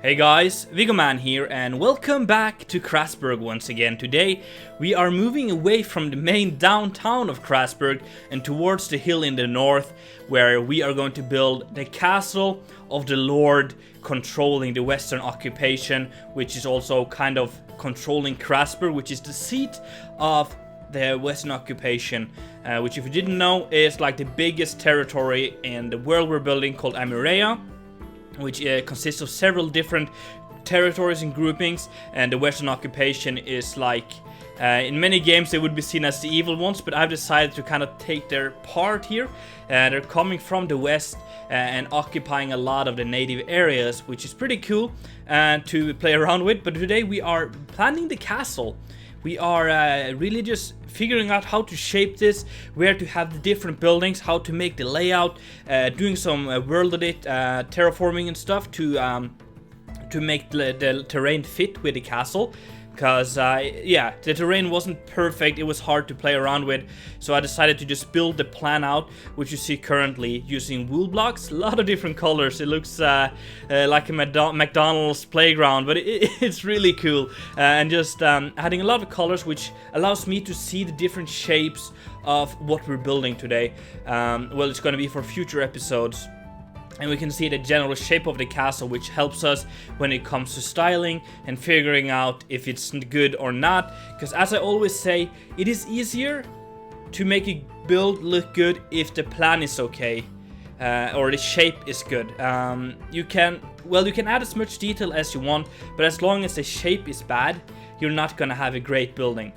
Hey guys, Vigoman here and welcome back to Crasburg once again. Today we are moving away from the main downtown of Crasburg and towards the hill in the north, where we are going to build the castle of the Lord controlling the western occupation, which is also kind of controlling Crasburg, which is the seat of the western occupation, which if you didn't know is like the biggest territory in the world we're building, called Amirea, which consists of several different territories and groupings, and the western occupation is like, in many games they would be seen as the evil ones, but I've decided to kind of take their part here. They're coming from the west and occupying a lot of the native areas, which is pretty cool to play around with. But today we are planning the castle. We are really just figuring out how to shape this, where to have the different buildings, how to make the layout, doing some world edit, terraforming and stuff to make the terrain fit with the castle. Because, yeah, the terrain wasn't perfect, it was hard to play around with, so I decided to just build the plan out, which you see currently, using wool blocks, a lot of different colors. It looks like a McDonald's playground, but it's really cool, and just adding a lot of colors, which allows me to see the different shapes of what we're building today. Well, it's going to be for future episodes. And we can see the general shape of the castle, which helps us when it comes to styling and figuring out if it's good or not. Because as I always say, it is easier to make a build look good if the plan is okay, or the shape is good. You can add as much detail as you want, but as long as the shape is bad, you're not gonna have a great building.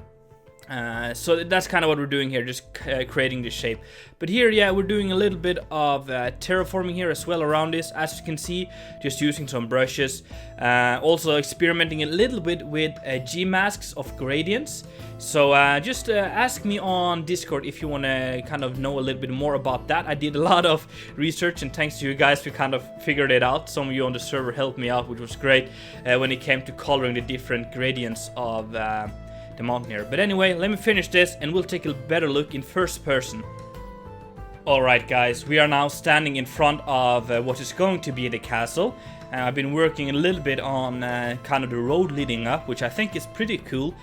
So that's kind of what we're doing here, just creating the shape. But here, yeah, we're doing a little bit of terraforming here as well around this, as you can see, just using some brushes. Also experimenting a little bit with G-masks of gradients. So just ask me on Discord if you want to kind of know a little bit more about that. I did a lot of research, and thanks to you guys, we kind of figured it out. Some of you on the server helped me out, which was great when it came to coloring the different gradients of the mountain here. But anyway, let me finish this and we'll take a better look in first person. Alright guys, we are now standing in front of what is going to be the castle. I've been working a little bit on kind of the road leading up, which I think is pretty cool.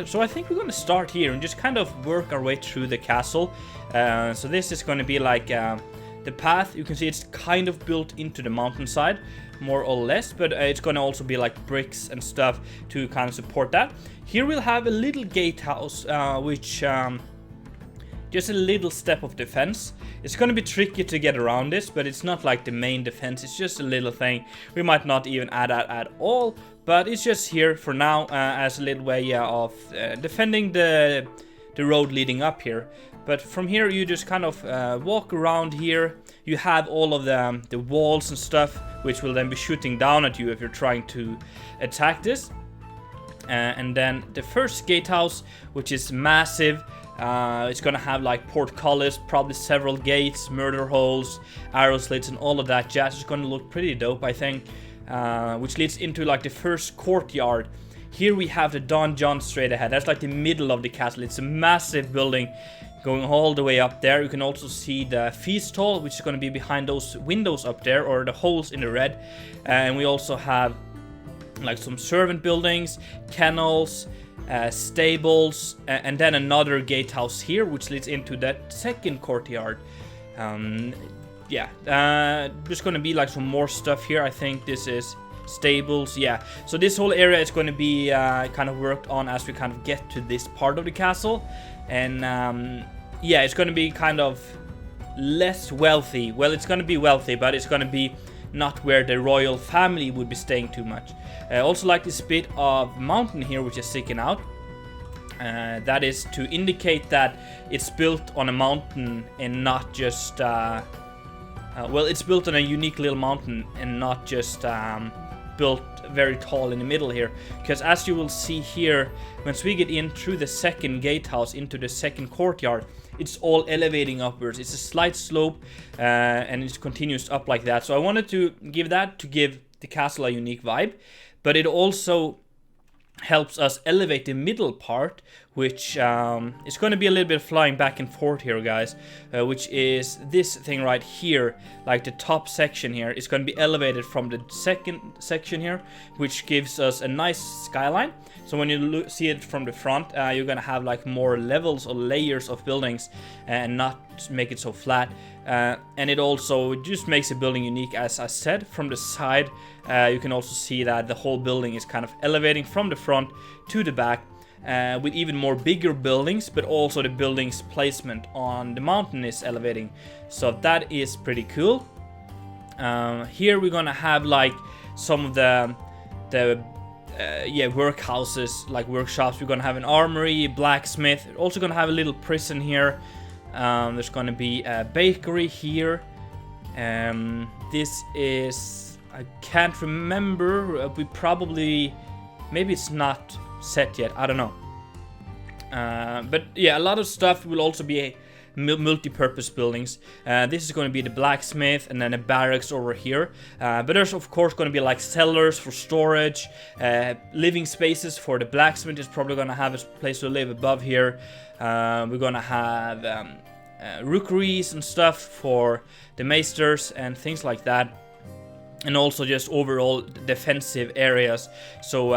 So I think we're going to start here and just kind of work our way through the castle. So this is going to be like the path. You can see it's kind of built into the mountainside, more or less, but it's going to also be like bricks and stuff to kind of support that. Here we'll have a little gatehouse, which just a little step of defense. It's going to be tricky to get around this, but it's not like the main defense, it's just a little thing. We might not even add that at all, but it's just here for now as a little way of defending the road leading up here. But from here you just kind of walk around here. You have all of the walls and stuff, which will then be shooting down at you if you're trying to attack this. And then the first gatehouse, which is massive. It's gonna have like portcullis, probably several gates, murder holes, arrow slits, and all of that jazz. It's gonna look pretty dope, I think. Which leads into like the first courtyard. Here we have the donjon straight ahead. That's like the middle of the castle. It's a massive building going all the way up there. You can also see the feast hall, which is going to be behind those windows up there, or the holes in the red. And we also have like some servant buildings, kennels, stables, and then another gatehouse here, which leads into that second courtyard. Yeah, there's going to be like some more stuff here. I think this is stables, yeah. So this whole area is going to be kind of worked on as we kind of get to this part of the castle. And yeah, it's going to be kind of less wealthy. Well, it's going to be wealthy, but it's going to be not where the royal family would be staying too much. I also like this bit of mountain here, which is sticking out. That is to indicate that it's built on a mountain and not just well, it's built on a unique little mountain and not just built very tall in the middle here. Because as you will see here, once we get in through the second gatehouse into the second courtyard, it's all elevating upwards. It's a slight slope and it continues up like that. So I wanted to give the castle a unique vibe, but it also helps us elevate the middle part, which is going to be a little bit flying back and forth here, guys, which is this thing right here. Like the top section here is going to be elevated from the second section here, which gives us a nice skyline. So when you see it from the front, you're going to have like more levels or layers of buildings and not make it so flat. And it also just makes a building unique, as I said. From the side, you can also see that the whole building is kind of elevating from the front to the back. With even more bigger buildings, but also the building's placement on the mountain is elevating, so that is pretty cool. Here we're gonna have like some of the workhouses, like workshops. We're gonna have an armory, blacksmith. We're also gonna have a little prison here. There's gonna be a bakery here. This is, I can't remember. Maybe it's not set yet, I don't know. But yeah, a lot of stuff will also be multi-purpose buildings. This is going to be the blacksmith and then a barracks over here. But there's of course going to be like cellars for storage, living spaces for the blacksmith. Is probably going to have a place to live above here. We're going to have rookeries and stuff for the maesters and things like that. And also just overall defensive areas, so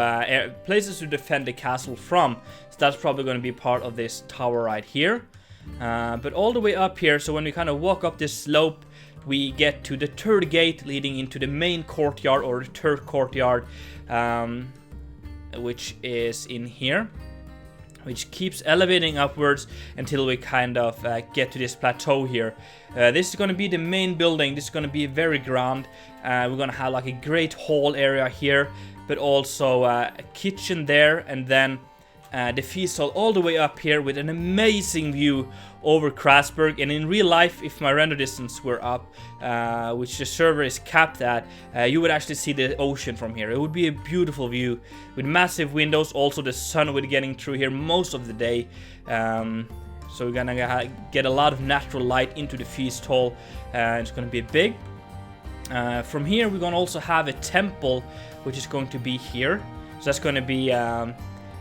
places to defend the castle from. So that's probably going to be part of this tower right here. But all the way up here, so when we kind of walk up this slope, we get to the third gate leading into the main courtyard, or the third courtyard, which is in here, which keeps elevating upwards until we kind of get to this plateau here. This is going to be the main building. This is going to be very grand. We're going to have like a great hall area here, but also a kitchen there, and then the feast hall all the way up here with an amazing view over Crasburg. And in real life, if my render distance were up, which the server is capped at, you would actually see the ocean from here. It would be a beautiful view with massive windows. Also the sun would be getting through here most of the day. So we're gonna get a lot of natural light into the feast hall. It's gonna be big. From here we're gonna also have a temple, which is going to be here. So that's gonna be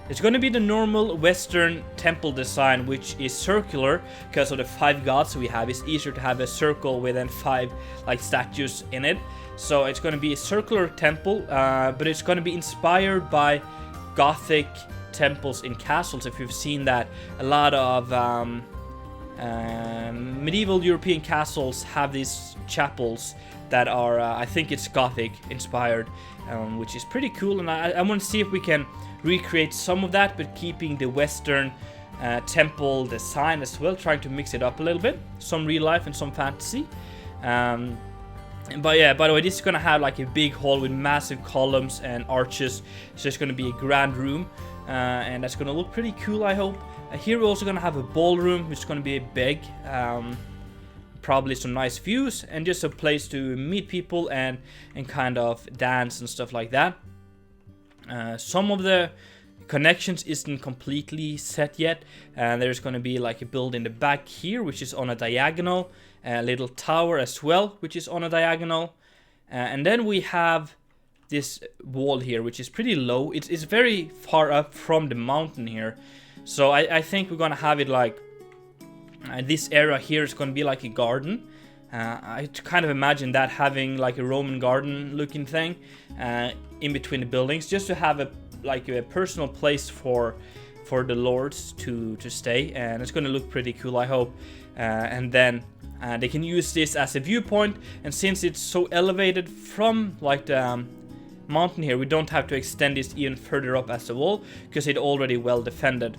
it's going to be the normal Western temple design, which is circular because of the 5 gods we have. It's easier to have a circle with then 5 like statues in it. So it's going to be a circular temple, but it's going to be inspired by Gothic temples in castles. If you've seen that, a lot of medieval European castles have these chapels that are, I think it's Gothic inspired, which is pretty cool. And I want to see if we can recreate some of that, but keeping the Western temple design as well, trying to mix it up a little bit, some real life and some fantasy. But yeah, by the way, this is gonna have like a big hall with massive columns and arches, so it's gonna be a grand room, and that's gonna look pretty cool, I hope. Here we're also gonna have a ballroom, which is gonna be big, probably some nice views, and just a place to meet people and kind of dance and stuff like that. Some of the connections isn't completely set yet, and there's going to be like a build in the back here, which is on a diagonal, a little tower as well, which is on a diagonal, and then we have this wall here, which is pretty low. It's very far up from the mountain here, so I think we're going to have it like this area here is going to be like a garden. I kind of imagine that having like a Roman garden looking thing in between the buildings, just to have a personal place for the lords to stay, and it's going to look pretty cool, I hope. And then they can use this as a viewpoint, and since it's so elevated from like the mountain here, we don't have to extend this even further up as a wall because it's already well defended.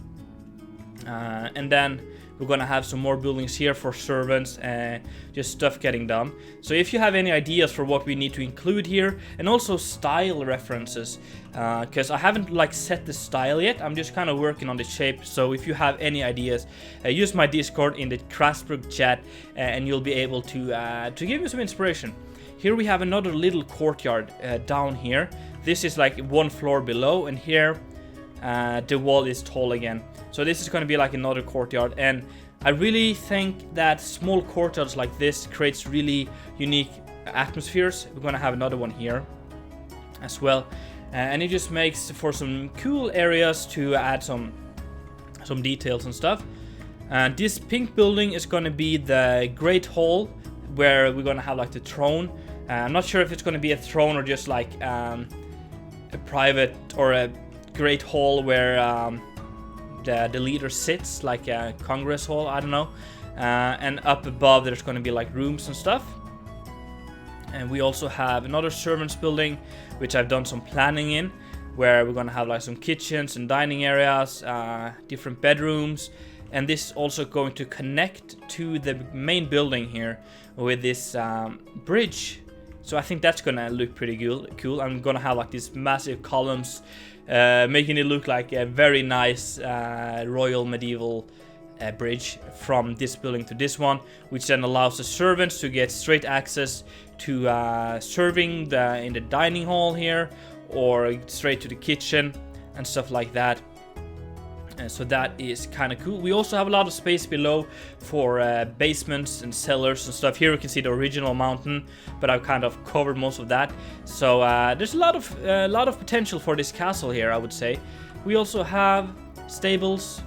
And then we're gonna have some more buildings here for servants and just stuff getting done. So if you have any ideas for what we need to include here, and also style references, because I haven't like set the style yet, I'm just kind of working on the shape. So if you have any ideas, use my Discord in the Crasburg chat, and you'll be able to give me some inspiration. Here we have another little courtyard down here. This is like 1 floor below, and here the wall is tall again. So this is going to be like another courtyard, and I really think that small courtyards like this creates really unique atmospheres. We're going to have another one here as well, and it just makes for some cool areas to add some some details and stuff. And this pink building is going to be the Great Hall, where we're going to have like the throne. I'm not sure if it's going to be a throne or just like a private or a Great Hall where the leader sits, like a Congress Hall, I don't know. And up above there's going to be like rooms and stuff. And we also have another servants building, which I've done some planning in, where we're going to have like some kitchens and dining areas, different bedrooms. And this is also going to connect to the main building here with this bridge. So I think that's gonna look pretty cool. I'm gonna have like these massive columns, making it look like a very nice royal medieval bridge from this building to this one, which then allows the servants to get straight access to serving in the dining hall here, or straight to the kitchen and stuff like that. So that is kind of cool. We also have a lot of space below for basements and cellars and stuff. Here we can see the original mountain, but I've kind of covered most of that. So there's a lot of potential for this castle here, I would say. We also have stables,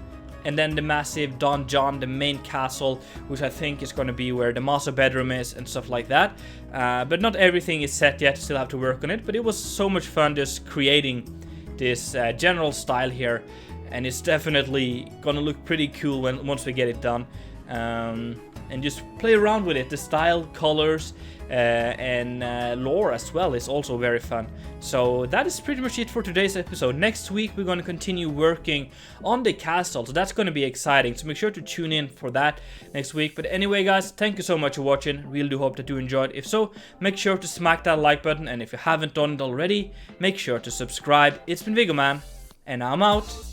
and then the massive donjon, the main castle, which I think is going to be where the master bedroom is and stuff like that. But not everything is set yet. Still have to work on it. But it was so much fun just creating this general style here. And it's definitely gonna look pretty cool once we get it done, and just play around with it. The style, colors, and lore as well is also very fun. So that is pretty much it for today's episode. Next week we're gonna continue working on the castle, so that's gonna be exciting. So make sure to tune in for that next week. But anyway, guys, thank you so much for watching. Really do hope that you enjoyed. If so, make sure to smack that like button, and if you haven't done it already, make sure to subscribe. It's been Viggo Man, and I'm out.